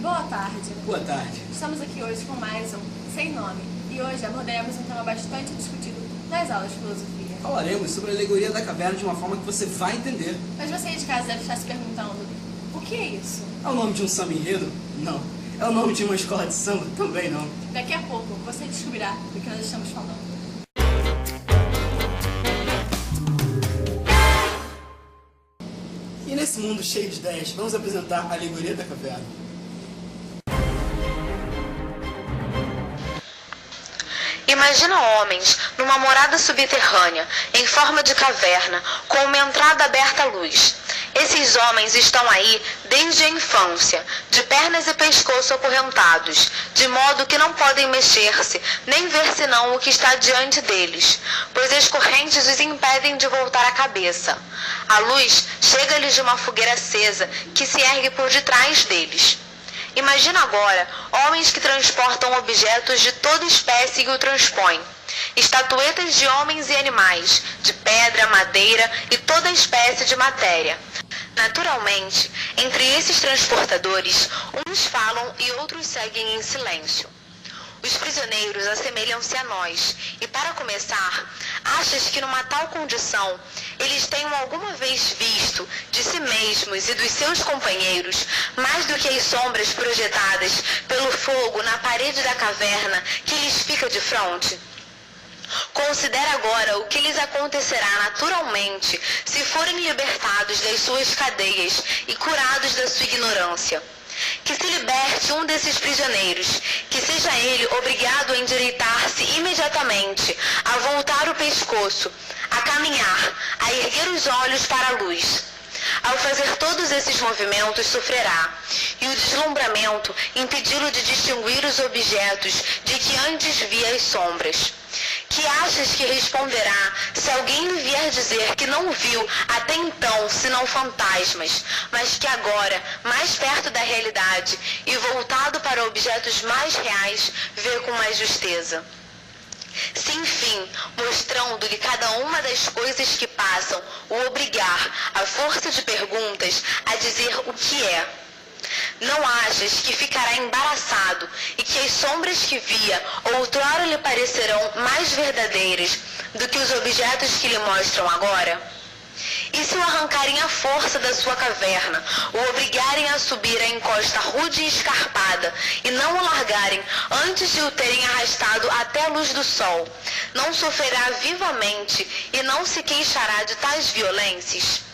Boa tarde. Boa tarde. Estamos aqui hoje com mais um Sem Nome. E hoje abordaremos um tema bastante discutido nas aulas de filosofia. Falaremos sobre a alegoria da caverna de uma forma que você vai entender. Mas você aí de casa deve estar se perguntando, o que é isso? É o nome de um samba enredo? Não. É o nome de uma escola de samba? Também não. Daqui a pouco você descobrirá do que nós estamos falando. E nesse mundo cheio de ideias, vamos apresentar a alegoria da caverna. Imagina homens numa morada subterrânea, em forma de caverna, com uma entrada aberta à luz. Esses homens estão aí desde a infância, de pernas e pescoço acorrentados, de modo que não podem mexer-se, nem ver senão o que está diante deles, pois as correntes os impedem de voltar a cabeça. A luz chega-lhes de uma fogueira acesa que se ergue por detrás deles. Imagina agora homens que transportam objetos de toda espécie e o transpõem. Estatuetas de homens e animais, de pedra, madeira e toda espécie de matéria. Naturalmente, entre esses transportadores, uns falam e outros seguem em silêncio. Os prisioneiros assemelham-se a nós, e para começar, achas que numa tal condição, eles tenham alguma vez visto de si mesmos e dos seus companheiros mais do que as sombras projetadas pelo fogo na parede da caverna que lhes fica de fronte? Considera agora o que lhes acontecerá naturalmente se forem libertados das suas cadeias e curados da sua ignorância. Que se liberte um desses prisioneiros, que seja ele obrigado a endireitar-se imediatamente, a voltar o pescoço, a caminhar, a erguer os olhos para a luz. Ao fazer todos esses movimentos, sofrerá, e o deslumbramento impedi-lo de distinguir os objetos de que antes via as sombras. Que achas que responderá se alguém lhe vier dizer que não viu até então senão fantasmas, mas que agora, mais perto da realidade e voltado para objetos mais reais, vê com mais justeza? Se enfim, mostrando-lhe cada uma das coisas que passam, o obrigar, à força de perguntas, a dizer o que é. Não achas que ficará embaraçado e que as sombras que via outrora lhe parecerão mais verdadeiras do que os objetos que lhe mostram agora? E se o arrancarem à força da sua caverna, o obrigarem a subir a encosta rude e escarpada, e não o largarem antes de o terem arrastado até a luz do sol, não sofrerá vivamente e não se queixará de tais violências?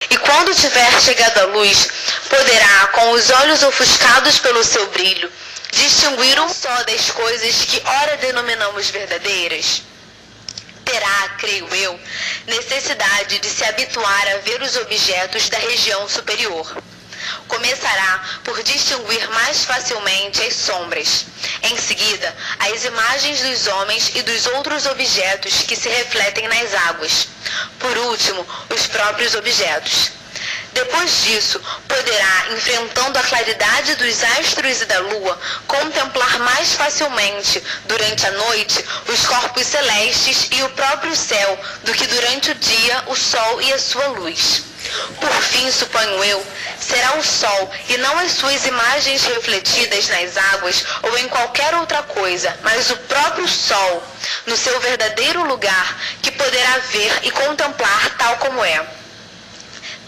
E quando tiver chegado à luz, poderá, com os olhos ofuscados pelo seu brilho, distinguir um só das coisas que ora denominamos verdadeiras. Terá, creio eu, necessidade de se habituar a ver os objetos da região superior. Começará por distinguir mais facilmente as sombras. Em seguida, as imagens dos homens e dos outros objetos que se refletem nas águas. Por último, os próprios objetos. Depois disso, poderá, enfrentando a claridade dos astros e da lua, contemplar mais facilmente, durante a noite, os corpos celestes e o próprio céu, do que durante o dia, o sol e a sua luz. Por fim, suponho eu, será o sol e não as suas imagens refletidas nas águas ou em qualquer outra coisa, mas o próprio sol, no seu verdadeiro lugar, que poderá ver e contemplar tal como é.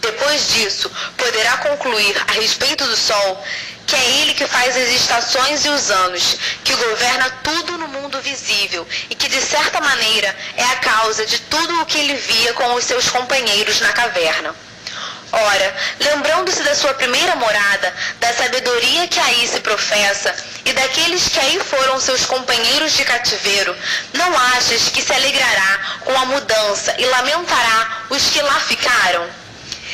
Depois disso, poderá concluir a respeito do sol que é Ele que faz as estações e os anos, que governa tudo no mundo visível e que, de certa maneira, é a causa de tudo o que ele via com os seus companheiros na caverna. Ora, lembrando-se da sua primeira morada, da sabedoria que aí se professa e daqueles que aí foram seus companheiros de cativeiro, não achas que se alegrará com a mudança e lamentará os que lá ficaram?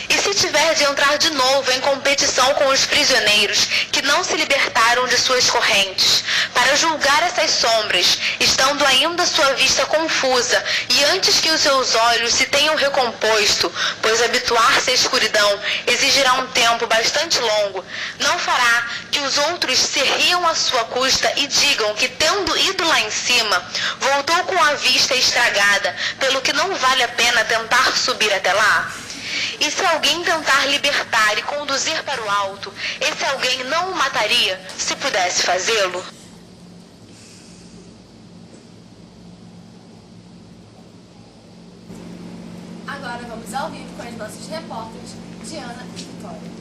E se tiver de entrar de novo em competição com os prisioneiros que não se libertaram de suas correntes, para julgar essas sombras, estando ainda sua vista confusa, e antes que os seus olhos se tenham recomposto, pois habituar-se à escuridão exigirá um tempo bastante longo, não fará que os outros se riam à sua custa e digam que, tendo ido lá em cima, voltou com a vista estragada, pelo que não vale a pena tentar subir até lá? E se alguém tentar libertar e conduzir para o alto, esse alguém não o mataria, se pudesse fazê-lo? Agora vamos ao vivo com as nossas repórteres, Diana e Vitória.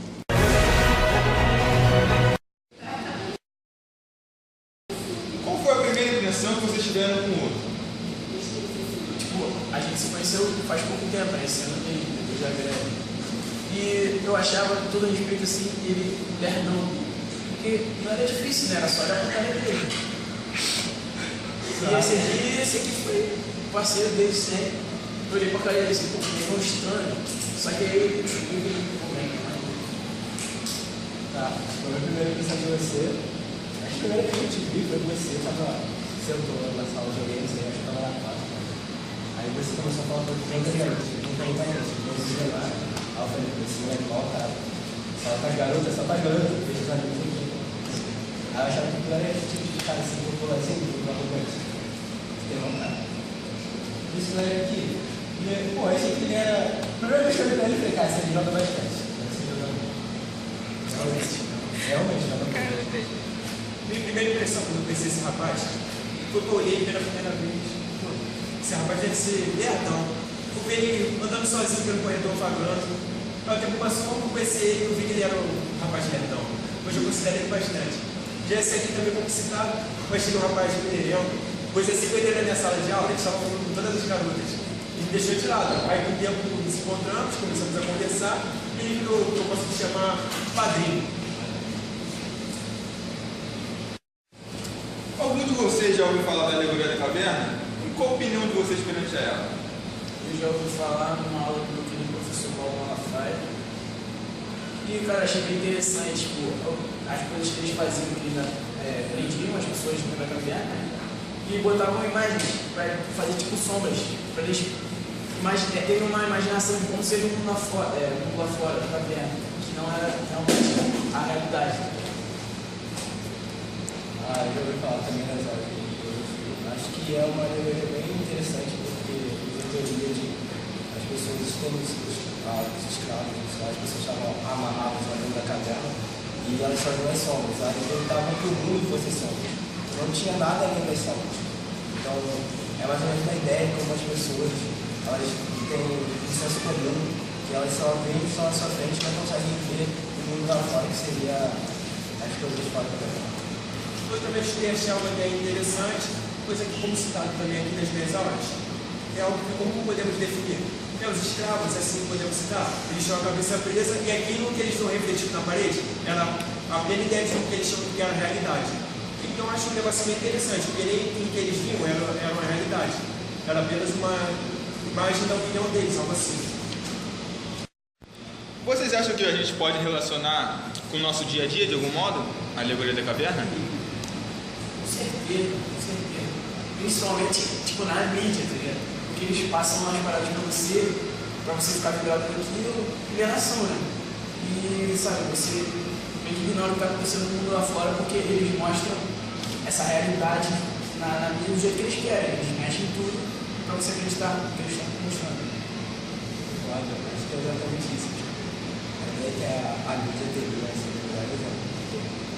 Qual foi a primeira impressão que vocês tiveram com o outro? A gente se conheceu faz pouco tempo, né? Esse ano do Jagré. E eu achava todo respeito assim, ele lerdão. Porque não era difícil, né? Era só olhar pra cara dele. E esse aqui foi parceiro dele sempre. Eu olhei pra cara dele assim, pô, foi estranho. Só que aí ele Tá, foi a minha primeira impressão de você. Acho que a primeira que eu te vi foi você, sentou na sala de alguém, acho que tava na classe. Aí você começou a falar pra mim, não tem internet, não sei lá. Aí eu falei, esse moleque mal, cara. Só faz garota, deixa os amigos aqui. Aí eu achava que aquilo era tipo de cara assim, popularzinho, tipo uma arrogante. Fiquei vontade. Esse moleque aqui, pô, esse aqui ele era. A primeira vez que eu olhei pra ele, eu falei, cara, você joga bastante. Realmente, joga bastante. Minha primeira impressão quando eu conheci esse rapaz foi que eu olhei pela primeira vez. Esse rapaz deve ser lerdão. Eu vi ele andando sozinho pelo corredor falando. O tempo passou, quando eu conheci ele, eu vi que ele era um rapaz lerdão. Hoje eu considero ele bastante. Já esse aqui também, como citado, eu achei um rapaz mulherengo. Pois assim que eu entrei na minha sala de aula, ele estava falando com todas as garotas. E me deixou de lado. Aí com o tempo nos encontramos, começamos a conversar. E ele virou o que eu posso chamar padrinho. Algum de vocês já ouviu falar da alegoria da caverna? E qual a opinião de vocês perante a ela? Eu já ouvi falar numa aula do meu querido professor Paulo Malafaia. E, cara, achei bem interessante, tipo, as coisas que eles faziam, que eles prendiam as pessoas dentro da caverna e botavam imagens para fazer, tipo, sombras, para eles terem uma imaginação de como seria o mundo lá fora da caverna, que não era realmente a realidade. Eu já ouvi falar também das aulas de filosofia. Acho que é uma alegoria bem interessante, porque a teoria de as pessoas estando escravos, as pessoas estavam amarradas lá dentro da caverna e elas faziam as sombras. Elas tentavam que o mundo fosse sombra. Não tinha nada além das sombras. Então, é mais ou menos uma ideia de como as pessoas elas têm um senso comum, que elas só veem o que estão à sua frente, mas não conseguem ver o mundo lá fora, que seria as coisas fora da caverna. Eu também achei uma ideia interessante, coisa que, como citado também aqui nas minhas aulas, é algo que como podemos definir? Os escravos, assim podemos citar, eles tinham a cabeça presa e aquilo que eles estão refletindo na parede era a plena ideia de que eles chamam que era a realidade. Então eu acho um negócio bem interessante, porque o que eles viam era uma realidade, era apenas uma imagem da opinião deles, algo assim. Vocês acham que a gente pode relacionar com o nosso dia a dia, de algum modo, a alegoria da caverna? Com certeza. Principalmente, tipo, na mídia, tá ligado? Porque eles passam umas paradas pra você ficar vibrado daquilo, enganação, né? E, sabe, você meio que ignora o que tá acontecendo no mundo lá fora, porque eles mostram essa realidade na mídia do jeito que eles querem. Eles mexem em tudo pra você acreditar no que eles estão mostrando. Claro, acho que é exatamente isso. A ideia que a mídia tem, né?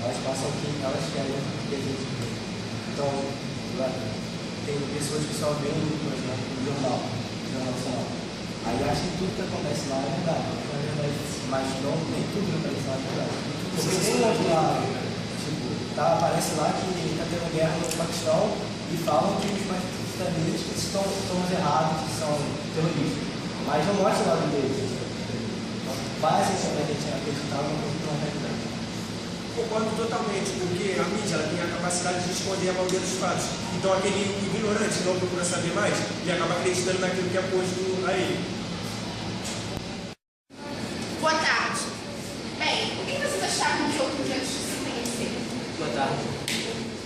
Elas passam o que elas querem que a gente vê. Então, tem pessoas que só veem, por exemplo, no jornal nacional. Aí acham que tudo que acontece lá é verdade, mas não, nem tudo que acontece lá é verdade. Porque tem um outro lado, tipo, aparece lá que está tendo guerra no Paquistão e falam que os paquistaneses estão errados, que são terroristas. Mas não mostra o lado deles. Então, basicamente, a gente acreditar numa coisa que não é realidade. Concordo totalmente, porque a mídia ela tem a capacidade de esconder a maioria dos fatos. Então aquele ignorante não procura saber mais e acaba acreditando naquilo que é posto a ele. Boa tarde. Bem, o que vocês acharam de outro dia antes de se conhecer? Boa tarde.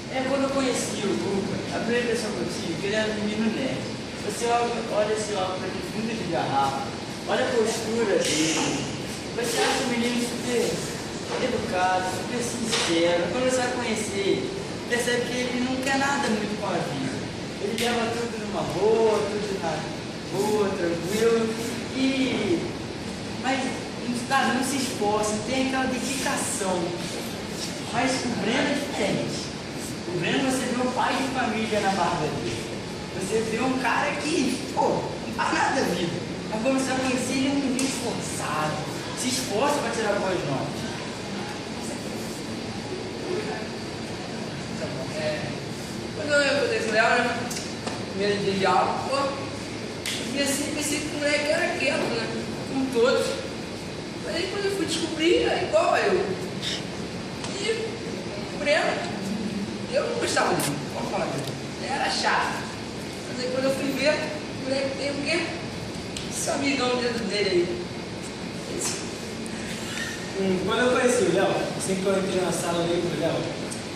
Quando eu conheci o Luca, a primeira impressão que eu tive, que ele era um menino nerd. Você olha esse óculos aqui, fundo de garrafa, olha a postura dele. Você acha um menino super educado, super sincero. Quando você vai conhecer ele, percebe que ele não quer nada muito com a vida. Ele leva tudo numa boa, tudo na boa, tranquilo. Mas não se esforça, tem aquela dedicação. Mas o Breno é diferente. O Breno, você vê um pai de família na barba dele. Você vê um cara que, não faz nada da vida. Mas quando você vai conhecer, ele é um menino esforçado. Se esforça para tirar boas notas. Quando eu conheci o Léo, primeiro dia de aula, eu assim, pensei que o moleque era quieto, né? Como todos. Mas aí quando eu fui descobrir, era igual a eu. E o Breno, eu não gostava dele, vamos falar dele. Ele era chato. Mas aí quando eu fui ver, o moleque tem o quê? Esse amigão dentro dele aí. Quando eu conheci o Léo, assim que eu entrei na sala ali com o Léo,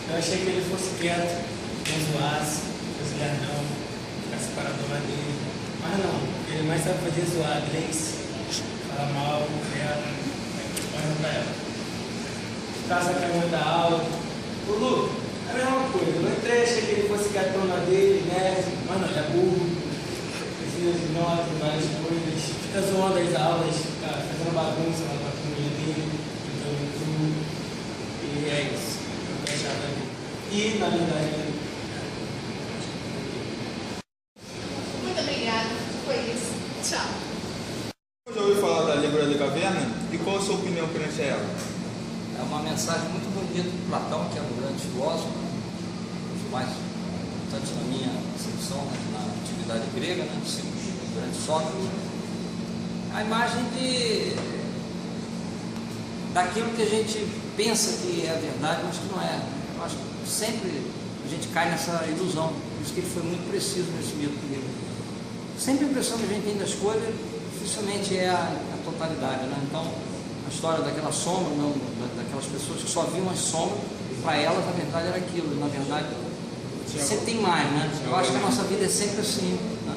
eu achei que ele fosse quieto, não zoasse, fosse lerdão, ficasse parado do lado dele. Mas não, ele mais sabe fazer zoar, Gleice, falar mal, quieto, olha pra ela. Ficar sacanagem da aula. O Lu, é a mesma coisa, eu não entrei, achei que ele fosse quietão na dele, né? Mas não, ele é burro, precisa de notas, várias coisas, fica zoando as aulas, fica fazendo bagunça lá com a família dele. E é isso. E na verdade. Muito obrigada. Foi isso. Tchau. Já ouviu falar da Alegoria da Caverna? E qual a sua opinião perante ela? É uma mensagem muito bonita de Platão, que é um grande filósofo, um dos mais importantes na minha concepção, né, na antiguidade grega, né, o grande Sócrates. A imagem daquilo que a gente pensa que é a verdade, mas que não é. Eu acho que sempre a gente cai nessa ilusão. Por isso que ele foi muito preciso nesse mito dele. Sempre a impressão que a gente tem das coisas, dificilmente é a totalidade, né? Então, a história daquela sombra, não, daquelas pessoas que só viam as sombras, para elas, na verdade, era aquilo. Na verdade, sempre tem mais, né? Eu acho que a nossa vida é sempre assim, né?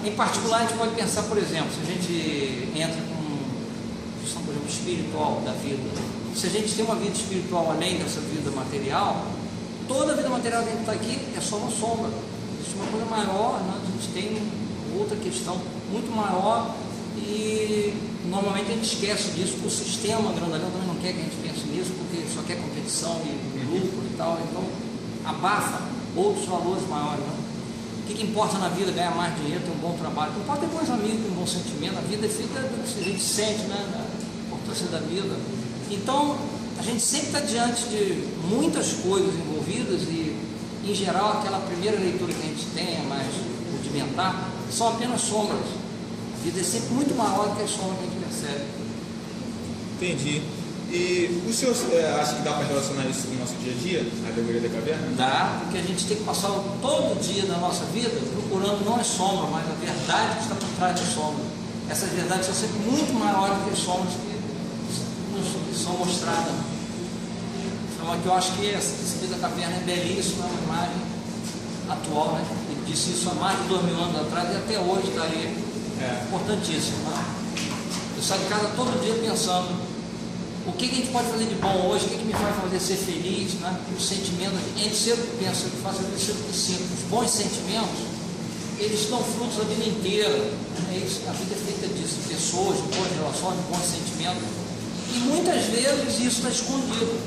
Em particular, a gente pode pensar, por exemplo, se a gente entra com questão, por exemplo, espiritual da vida. Se a gente tem uma vida espiritual além dessa vida material, toda a vida material que a gente está aqui é só uma sombra. Existe uma coisa maior, né? A gente tem outra questão muito maior e normalmente a gente esquece disso, porque o sistema grandalhão também não quer que a gente pense nisso, porque só quer competição e lucro e tal, então abafa outros valores maiores, né? O que importa na vida? Ganhar mais dinheiro, ter um bom trabalho. Não pode ter bons amigos, um bom sentimento. A vida é feita do que a gente sente, né? A importância da vida. Então, a gente sempre está diante de muitas coisas envolvidas e, em geral, aquela primeira leitura que a gente tem, é mais rudimentar, são apenas sombras. A vida é sempre muito maior do que as sombras que a gente percebe. Entendi. E o senhor acha que dá para relacionar isso com o nosso dia a dia, a Alegoria da Caverna? Dá, porque a gente tem que passar todo dia da nossa vida procurando não as sombras, mas a verdade que está por trás das sombras. Essas verdades são sempre muito maiores do que as sombras que são mostradas. Então, aqui eu acho que essa vida da caverna é belíssima, uma imagem atual, né? Ele disse isso há mais de 2000 anos atrás e até hoje está aí. Importantíssimo, né? Eu saio de casa todo dia pensando o que a gente pode fazer de bom hoje, o que me faz fazer ser feliz, né? Os sentimentos, a gente sempre pensa que faz a vida sempre simples. Os bons sentimentos, eles dão frutos a vida inteira, né? A vida é feita disso, de pessoas, de boas relações, de bons sentimentos. E muitas vezes isso está escondido,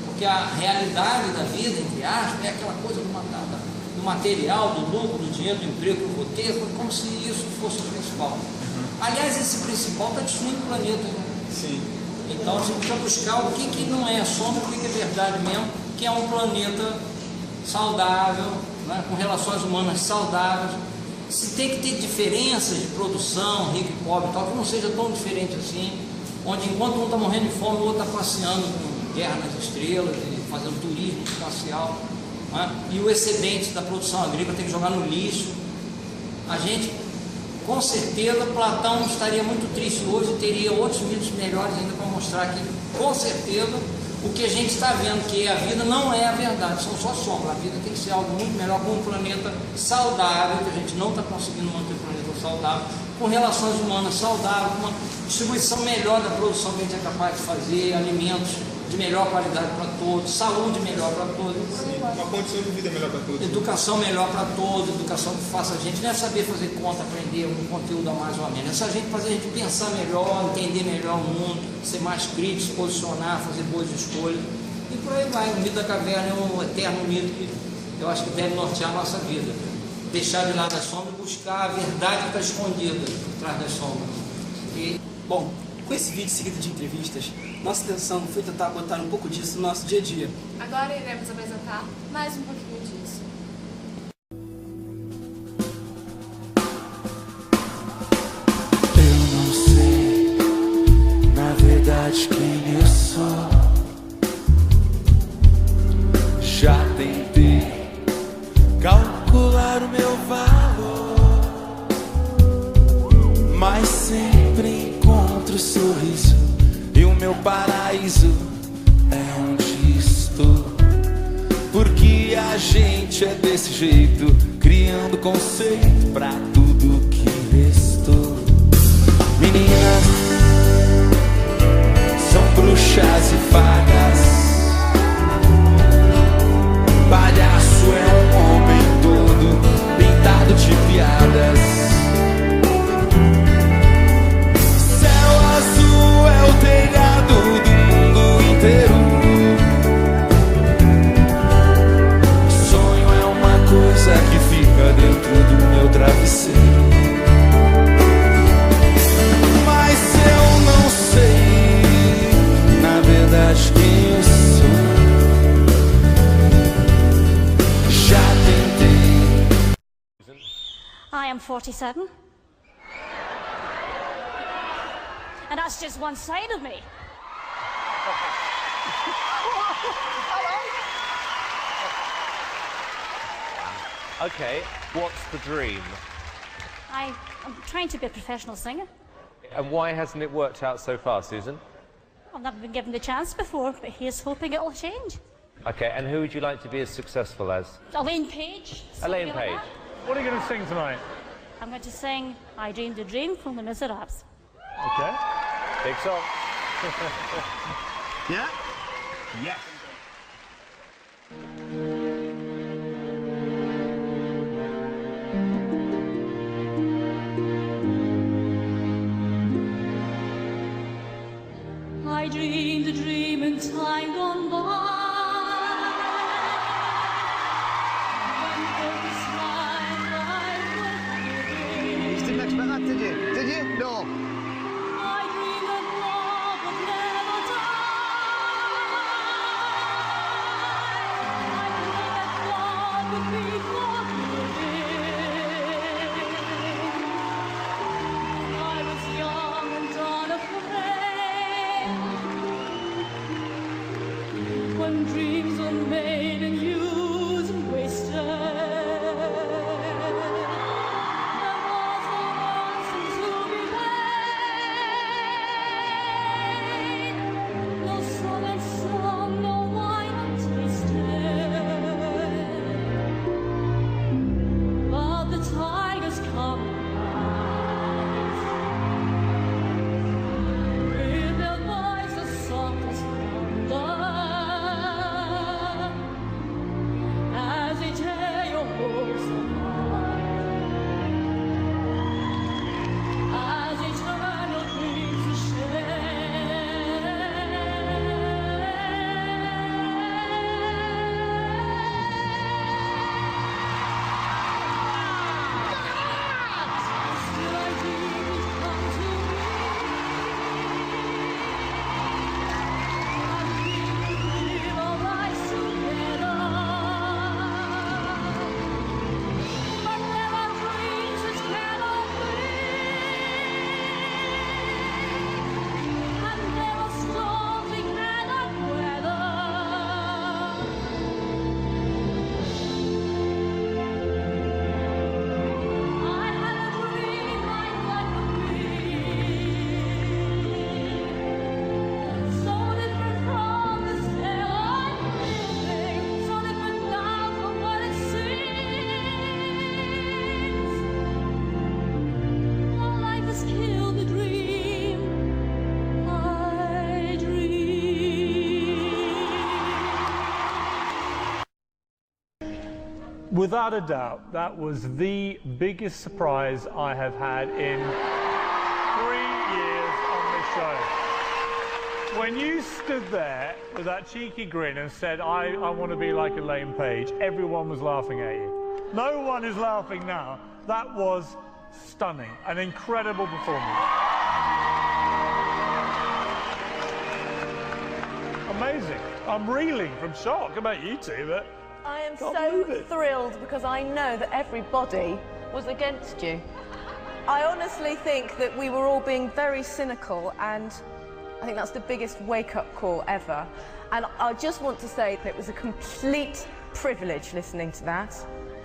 porque a realidade da vida, entre aspas, é aquela coisa do material, do lucro, do dinheiro, do emprego que eu vou ter, como se isso fosse o principal. Aliás, esse principal está destruindo o planeta, né? Sim. Então a gente precisa buscar o que não é sombra, o que é verdade mesmo, que é um planeta saudável, né, com relações humanas saudáveis. Se tem que ter diferenças de produção, rico e pobre, tal, que não seja tão diferente assim, onde enquanto um está morrendo de fome, o outro está passeando com Guerra nas Estrelas e fazendo turismo espacial, né, e o excedente da produção agrícola tem que jogar no lixo. A gente, com certeza, Platão estaria muito triste hoje e teria outros mitos melhores ainda para mostrar que, com certeza, o que a gente está vendo, que a vida não é a verdade, são só sombras. A vida tem que ser algo muito melhor, com um planeta saudável, que a gente não está conseguindo manter o planeta saudável, com relações humanas saudáveis, com uma distribuição melhor da produção que a gente é capaz de fazer, alimentos de melhor qualidade para todos, saúde melhor para todos. Uma condição de vida melhor para todos. Educação melhor para todos, educação que faça a gente, não é saber fazer conta, aprender um conteúdo a mais ou a menos, é só a gente fazer a gente pensar melhor, entender melhor o mundo, ser mais crítico, se posicionar, fazer boas escolhas, e por aí vai. O mito da caverna é um eterno mito que eu acho que deve nortear a nossa vida, deixar de lado as sombras e buscar a verdade que está escondida por trás das sombras. Bom, com esse vídeo seguido de entrevistas, nossa intenção foi tentar botar um pouco disso no nosso dia a dia. Agora iremos apresentar mais um pouquinho disso. Eu não sei, na verdade, quem eu sou. Já tentei calcular o meu valor, mas sempre encontro o sorriso, e o meu paraíso é onde estou. Porque a gente é desse jeito, criando conceito pra tudo que restou. Meninas são bruxas e fadas, palhaço é um homem todo pintado de piadas. Céu azul é o telhado do mundo inteiro. Sonho é uma coisa que fica dentro do meu travesseiro. Mas eu não sei, na verdade, quem eu sou. Já tentei. I am 47. And that's just one side of me. Okay, what's the dream? I'm trying to be a professional singer. And why hasn't it worked out so far, Susan? I've never been given the chance before, but here's hoping it'll change. Okay, and who would you like to be as successful as? Elaine Page. Elaine something like Page. that. What are you going to sing tonight? I'm going to sing I Dreamed a Dream from Les Miserables. Okay. Big song. Yeah? Yes. I dreamed a dream in time gone by. You didn't expect that, did you? Did you? No. I dreamed that love would never die. Without a doubt, that was the biggest surprise I have had in 3 years on this show. When you stood there with that cheeky grin and said, I want to be like Elaine Page, everyone was laughing at you. No one is laughing now. That was stunning, an incredible performance. Amazing. I'm reeling from shock about you two, but I am so thrilled because I know that everybody was against you. I honestly think that we were all being very cynical, and I think that's the biggest wake-up call ever. And I just want to say that it was a complete privilege listening to that.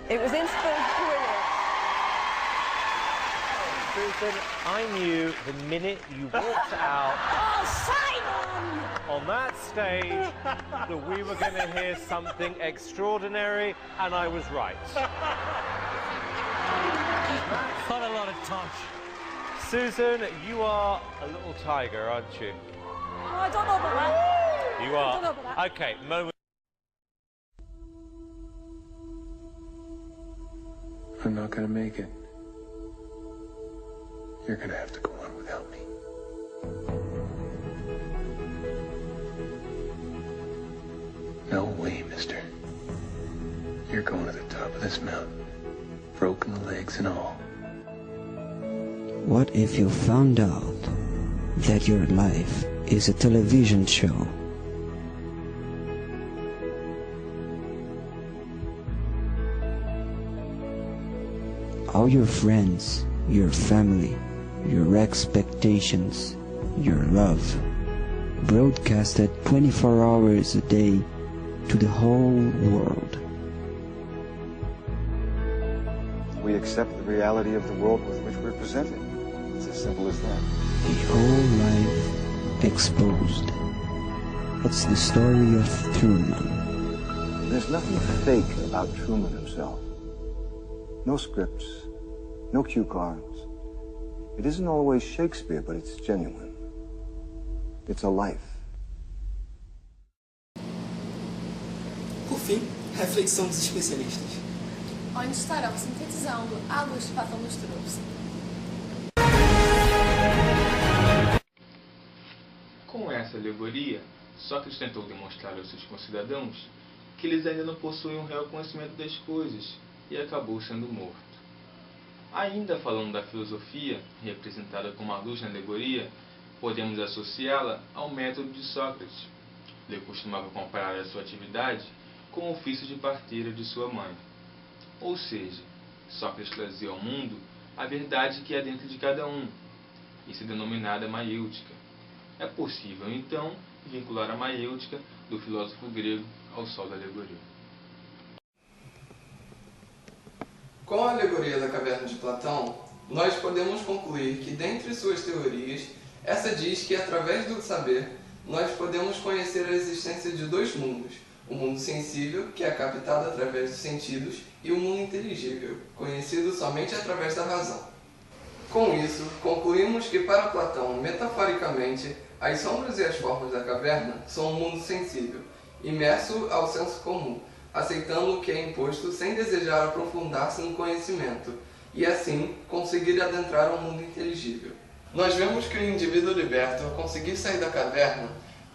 It was brilliant. Susan, I knew the minute you walked out on that stage that we were going to hear something extraordinary, and I was right. Not a lot of touch. Susan, you are a little tiger, aren't you? Oh, I don't know about that. You are. I don't know about that. Okay, moment. I'm not gonna make it. You're gonna have to go on without me. No way, mister. You're going to the top of this mountain. Broken legs and all. What if you found out that your life is a television show? All your friends, your family, your expectations, your love, broadcasted 24 hours a day to the whole world. We accept the reality of the world with which we're presented. It's as simple as that. A whole life exposed. It's the story of Truman. There's nothing fake about Truman himself. No scripts, no cue cards. It isn't always Shakespeare, but it's genuine. It's a life. Por fim, reflexão dos especialistas. Onde estarão sintetizando a luz que Platão nos trouxe. Com essa alegoria, Sócrates tentou demonstrar aos seus concidadãos que eles ainda não possuem um real conhecimento das coisas e acabou sendo morto. Ainda falando da filosofia, representada como a luz na alegoria, podemos associá-la ao método de Sócrates. Ele costumava comparar a sua atividade com o ofício de parteira de sua mãe. Ou seja, Sócrates trazia ao mundo a verdade que há dentro de cada um, isso é denominada maiêutica. É possível, então, vincular a maiêutica do filósofo grego ao sol da alegoria. Com a alegoria da caverna de Platão, nós podemos concluir que, dentre suas teorias, essa diz que, através do saber, nós podemos conhecer a existência de dois mundos, o mundo sensível, que é captado através dos sentidos, e o mundo inteligível, conhecido somente através da razão. Com isso, concluímos que, para Platão, metaforicamente, as sombras e as formas da caverna são um mundo sensível, imerso ao senso comum, aceitando o que é imposto sem desejar aprofundar-se no conhecimento, e assim conseguir adentrar ao mundo inteligível. Nós vemos que o indivíduo liberto, ao conseguir sair da caverna,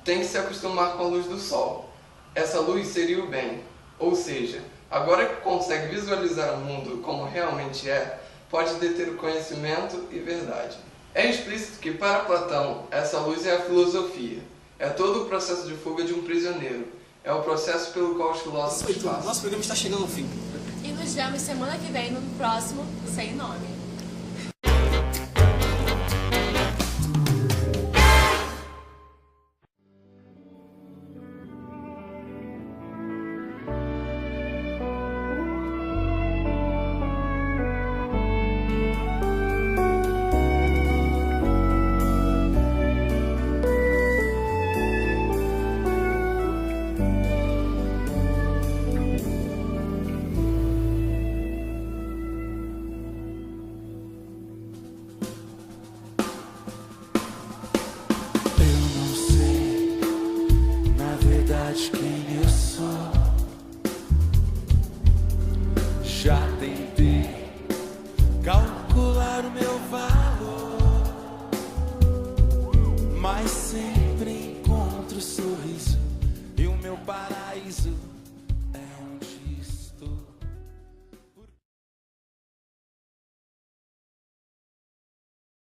tem que se acostumar com a luz do sol. Essa luz seria o bem, ou seja, agora que consegue visualizar o mundo como realmente é, pode deter o conhecimento e verdade. É explícito que, para Platão, essa luz é a filosofia. É todo o processo de fuga de um prisioneiro. É o processo pelo qual os filósofos passam. Nosso programa está chegando ao fim. E nos vemos semana que vem no próximo Sem Nome.